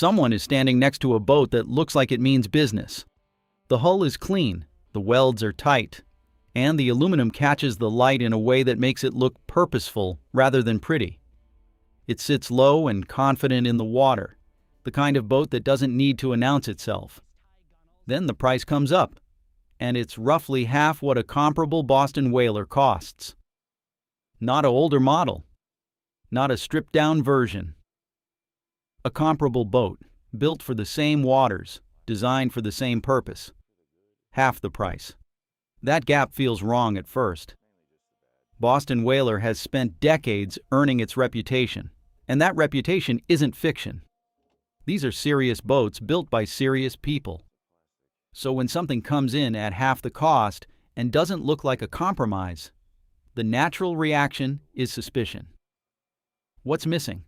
Someone is standing next to a boat that looks like it means business. The hull is clean, the welds are tight, and the aluminum catches the light in a way that makes it look purposeful rather than pretty. It sits low and confident in the water, the kind of boat that doesn't need to announce itself. Then the price comes up, and it's roughly half what a comparable Boston whaler costs. Not an older model, not a stripped-down version. A comparable boat, built for the same waters, designed for the same purpose. Half the price. That gap feels wrong at first. Boston Whaler has spent decades earning its reputation, and that reputation isn't fiction. These are serious boats built by serious people. So when something comes in at half the cost and doesn't look like a compromise, the natural reaction is suspicion. What's missing?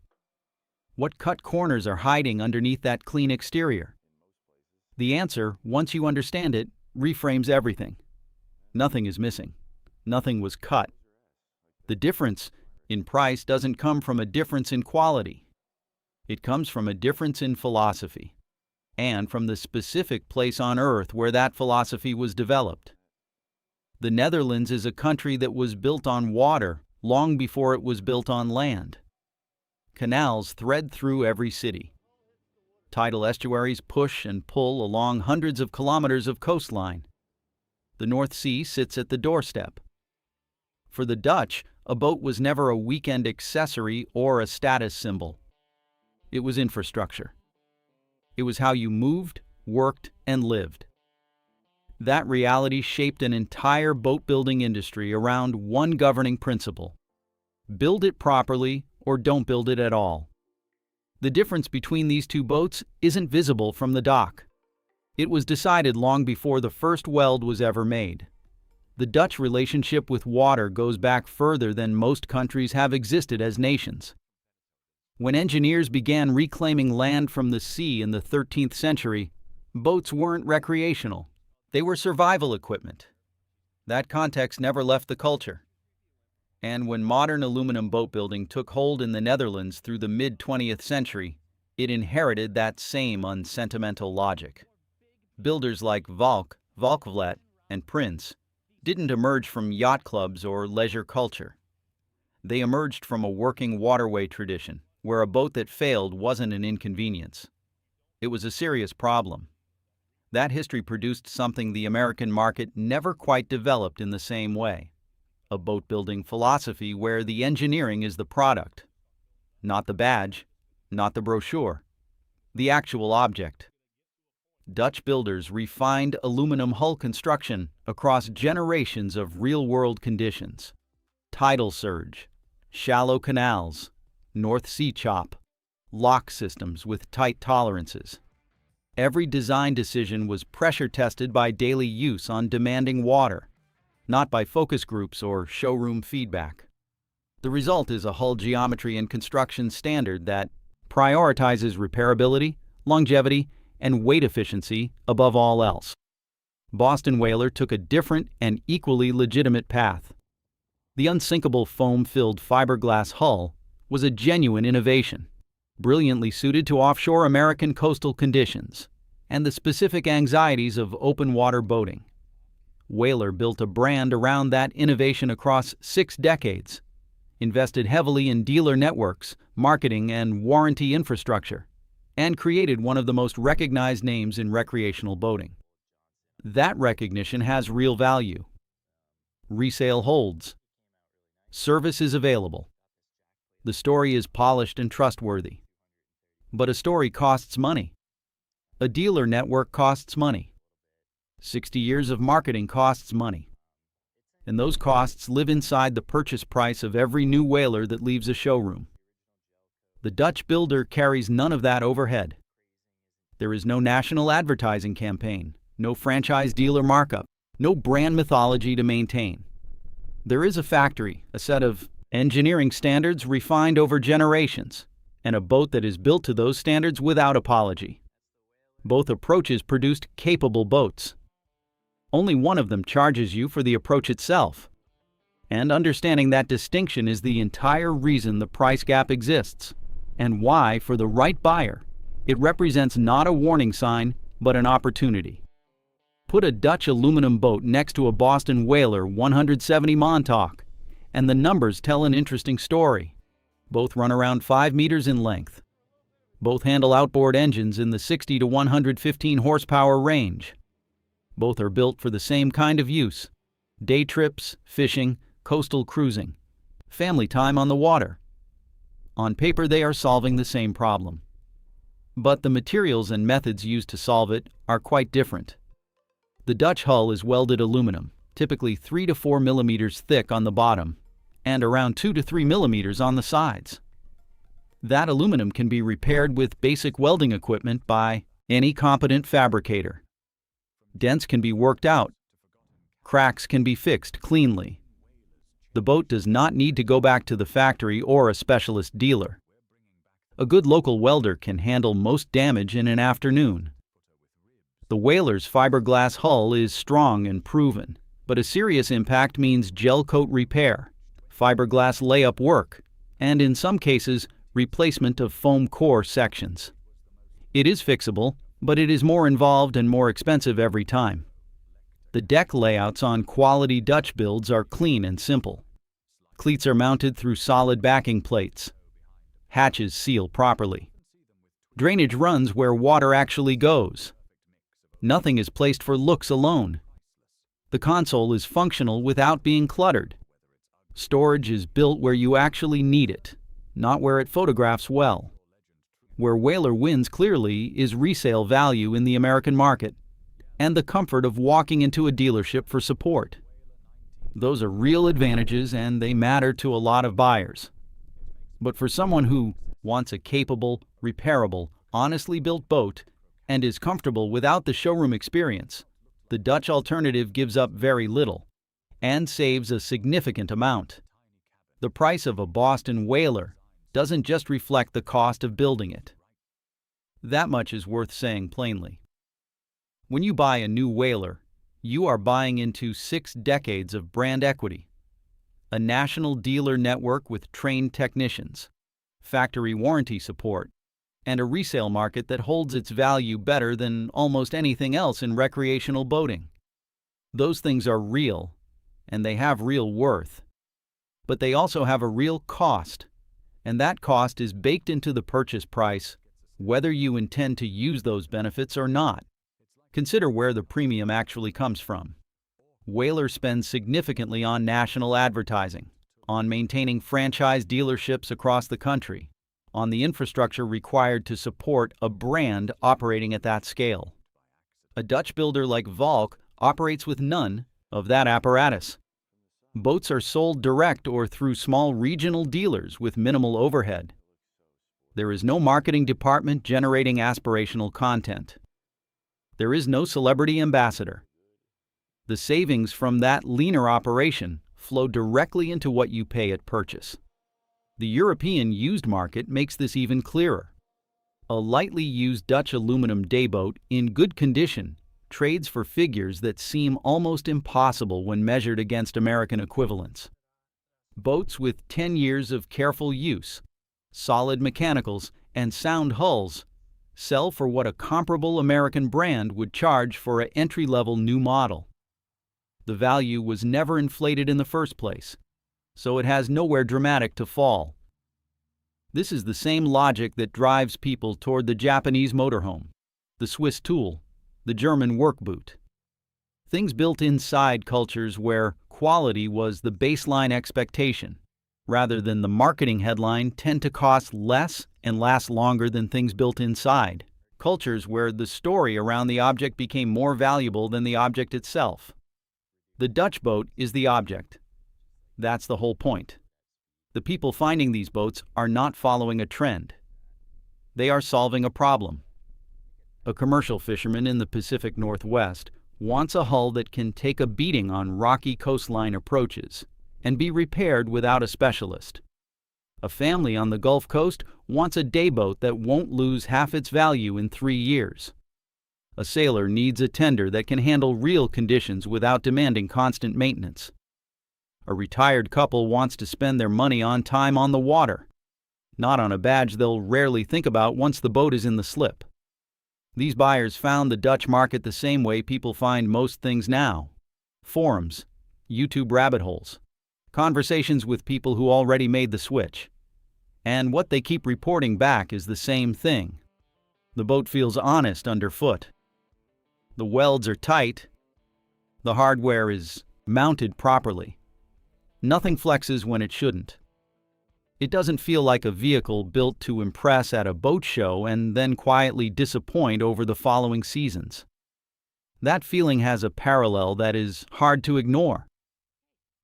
What cut corners are hiding underneath that clean exterior? The answer, once you understand it, reframes everything. Nothing is missing. Nothing was cut. The difference in price doesn't come from a difference in quality. It comes from a difference in philosophy, and from the specific place on Earth where that philosophy was developed. The Netherlands is a country that was built on water long before it was built on land. Canals thread through every city. Tidal estuaries push and pull along hundreds of kilometers of coastline. The North Sea sits at the doorstep. For the Dutch, a boat was never a weekend accessory or a status symbol. It was infrastructure. It was how you moved, worked, and lived. That reality shaped an entire boat-building industry around one governing principle: build it properly or don't build it at all. The difference between these two boats isn't visible from the dock. It was decided long before the first weld was ever made. The Dutch relationship with water goes back further than most countries have existed as nations. When engineers began reclaiming land from the sea in the 13th century, boats weren't recreational. They were survival equipment. That context never left the culture. And when modern aluminum boat building took hold in the Netherlands through the mid-20th century, it inherited that same unsentimental logic. Builders like Valk, Valkvlet, and Prince didn't emerge from yacht clubs or leisure culture. They emerged from a working waterway tradition, where a boat that failed wasn't an inconvenience. It was a serious problem. That history produced something the American market never quite developed in the same way: a boat-building philosophy where the engineering is the product. Not the badge, not the brochure, the actual object. Dutch builders refined aluminum hull construction across generations of real-world conditions: tidal surge, shallow canals, North Sea chop, lock systems with tight tolerances. Every design decision was pressure-tested by daily use on demanding water, not by focus groups or showroom feedback. The result is a hull geometry and construction standard that prioritizes repairability, longevity, and weight efficiency above all else. Boston Whaler took a different and equally legitimate path. The unsinkable foam-filled fiberglass hull was a genuine innovation, brilliantly suited to offshore American coastal conditions and the specific anxieties of open-water boating. Whaler built a brand around that innovation across 6 decades, invested heavily in dealer networks, marketing, and warranty infrastructure, and created one of the most recognized names in recreational boating. That recognition has real value. Resale holds. Service is available. The story is polished and trustworthy. But a story costs money. A dealer network costs money. 60 years of marketing costs money. And those costs live inside the purchase price of every new whaler that leaves a showroom. The Dutch builder carries none of that overhead. There is no national advertising campaign, no franchise dealer markup, no brand mythology to maintain. There is a factory, a set of engineering standards refined over generations, and a boat that is built to those standards without apology. Both approaches produced capable boats. Only one of them charges you for the approach itself. And understanding that distinction is the entire reason the price gap exists, and why, for the right buyer, It represents not a warning sign, but an opportunity. Put a Dutch aluminum boat next to a Boston whaler 170 Montauk, and the numbers tell an interesting story. Both run around 5 meters in length. Both handle outboard engines in the 60 to 115 horsepower range. Both are built for the same kind of use: day trips, fishing, coastal cruising, family time on the water. On paper, they are solving the same problem. But the materials and methods used to solve it are quite different. The Dutch hull is welded aluminum, typically 3 to 4 millimeters thick on the bottom and around 2 to 3 millimeters on the sides. That aluminum can be repaired with basic welding equipment by any competent fabricator. Dents can be worked out. Cracks can be fixed cleanly. The boat does not need to go back to the factory or a specialist dealer. A good local welder can handle most damage in an afternoon. The whaler's fiberglass hull is strong and proven, but a serious impact means gel coat repair, fiberglass layup work, and in some cases, replacement of foam core sections. It is fixable, but it is more involved and more expensive every time. The deck layouts on quality Dutch builds are clean and simple. Cleats are mounted through solid backing plates. Hatches seal properly. Drainage runs where water actually goes. Nothing is placed for looks alone. The console is functional without being cluttered. Storage is built where you actually need it, not where it photographs well. Where Whaler wins clearly is resale value in the American market and the comfort of walking into a dealership for support. Those are real advantages and they matter to a lot of buyers. But for someone who wants a capable, repairable, honestly built boat and is comfortable without the showroom experience, the Dutch alternative gives up very little and saves a significant amount. The price of a Boston whaler doesn't just reflect the cost of building it. That much is worth saying plainly. When you buy a new whaler, you are buying into 6 decades of brand equity, a national dealer network with trained technicians, factory warranty support, and a resale market that holds its value better than almost anything else in recreational boating. Those things are real, and they have real worth. But they also have a real cost, and that cost is baked into the purchase price, whether you intend to use those benefits or not. Consider where the premium actually comes from. Whaler spends significantly on national advertising, on maintaining franchise dealerships across the country, on the infrastructure required to support a brand operating at that scale. A Dutch builder like Valk operates with none of that apparatus. Boats are sold direct or through small regional dealers with minimal overhead. There is no marketing department generating aspirational content. There is no celebrity ambassador. The savings from that leaner operation flow directly into what you pay at purchase. The European used market makes this even clearer. A lightly used Dutch aluminum dayboat in good condition trades for figures that seem almost impossible when measured against American equivalents. Boats with 10 years of careful use, solid mechanicals, and sound hulls sell for what a comparable American brand would charge for an entry-level new model. The value was never inflated in the first place, so it has nowhere dramatic to fall. This is the same logic that drives people toward the Japanese motorhome, the Swiss tool, the German work boot. Things built inside cultures where quality was the baseline expectation, rather than the marketing headline, tend to cost less and last longer than things built inside. Cultures where the story around the object became more valuable than the object itself. The Dutch boat is the object. That's the whole point. The people finding these boats are not following a trend. They are solving a problem. A commercial fisherman in the Pacific Northwest wants a hull that can take a beating on rocky coastline approaches and be repaired without a specialist. A family on the Gulf Coast wants a dayboat that won't lose half its value in 3 years. A sailor needs a tender that can handle real conditions without demanding constant maintenance. A retired couple wants to spend their money on time on the water, not on a badge they'll rarely think about once the boat is in the slip. These buyers found the Dutch market the same way people find most things now: forums, YouTube rabbit holes, conversations with people who already made the switch. And what they keep reporting back is the same thing. The boat feels honest underfoot. The welds are tight. The hardware is mounted properly. Nothing flexes when it shouldn't. It doesn't feel like a vehicle built to impress at a boat show and then quietly disappoint over the following seasons. That feeling has a parallel that is hard to ignore.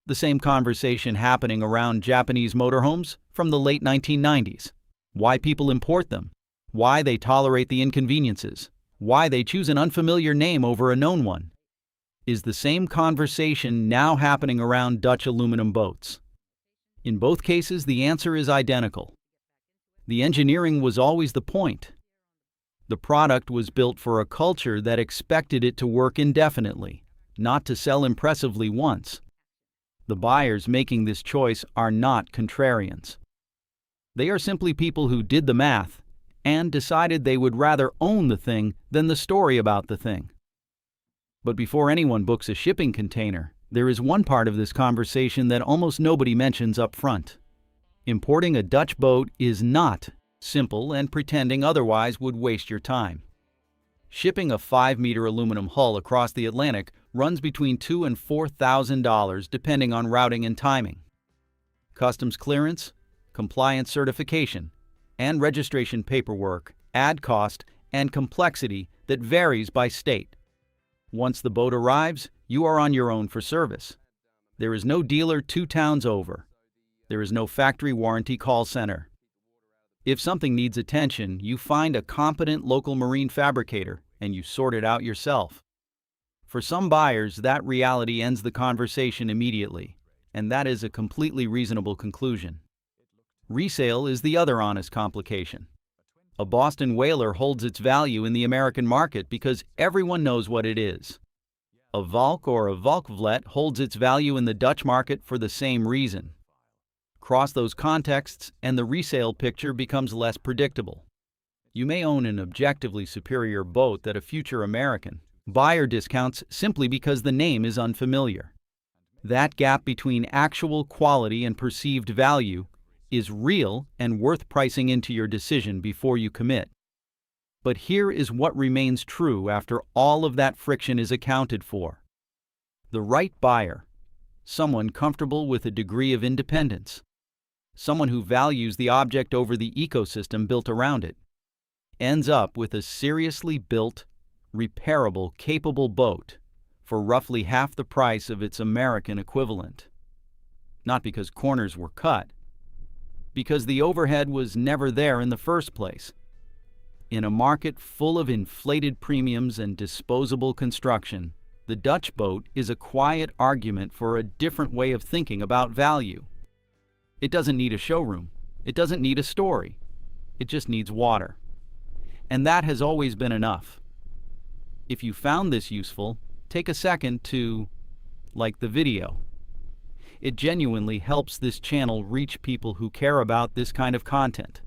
The same conversation happening around Japanese motorhomes from the late 1990s. Why people import them, why they tolerate the inconveniences, why they choose an unfamiliar name over a known one, is the same conversation now happening around Dutch aluminum boats. In both cases, the answer is identical. The engineering was always the point. The product was built for a culture that expected it to work indefinitely, not to sell impressively once. The buyers making this choice are not contrarians. They are simply people who did the math and decided they would rather own the thing than the story about the thing. But before anyone books a shipping container, there is one part of this conversation that almost nobody mentions up front. Importing a Dutch boat is not simple, and pretending otherwise would waste your time. Shipping a 5-meter aluminum hull across the Atlantic runs between $2,000 and $4,000 depending on routing and timing. Customs clearance, compliance certification, and registration paperwork add cost and complexity that varies by state. Once the boat arrives, you are on your own for service. There is no dealer 2 towns over. There is no factory warranty call center. If something needs attention, you find a competent local marine fabricator and you sort it out yourself. For some buyers, that reality ends the conversation immediately, and that is a completely reasonable conclusion. Resale is the other honest complication. A Boston whaler holds its value in the American market because everyone knows what it is. A Valk or a Valkvlet holds its value in the Dutch market for the same reason. Cross those contexts and the resale picture becomes less predictable. You may own an objectively superior boat that a future American buyer discounts simply because the name is unfamiliar. That gap between actual quality and perceived value is real and worth pricing into your decision before you commit. But here is what remains true after all of that friction is accounted for. The right buyer, someone comfortable with a degree of independence, someone who values the object over the ecosystem built around it, ends up with a seriously built, repairable, capable boat for roughly half the price of its American equivalent. Not because corners were cut, because the overhead was never there in the first place. In a market full of inflated premiums and disposable construction, the Dutch boat is a quiet argument for a different way of thinking about value. It doesn't need a showroom. It doesn't need a story. It just needs water. And that has always been enough. If you found this useful, take a second to like the video. It genuinely helps this channel reach people who care about this kind of content.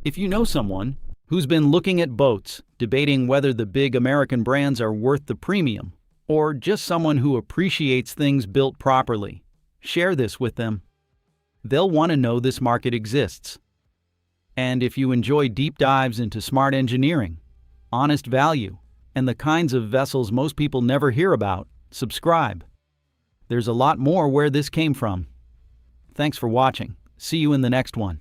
If you know someone who's been looking at boats, debating whether the big American brands are worth the premium, or just someone who appreciates things built properly, share this with them. They'll want to know this market exists. And if you enjoy deep dives into smart engineering, honest value, and the kinds of vessels most people never hear about, subscribe. There's a lot more where this came from. Thanks for watching. See you in the next one.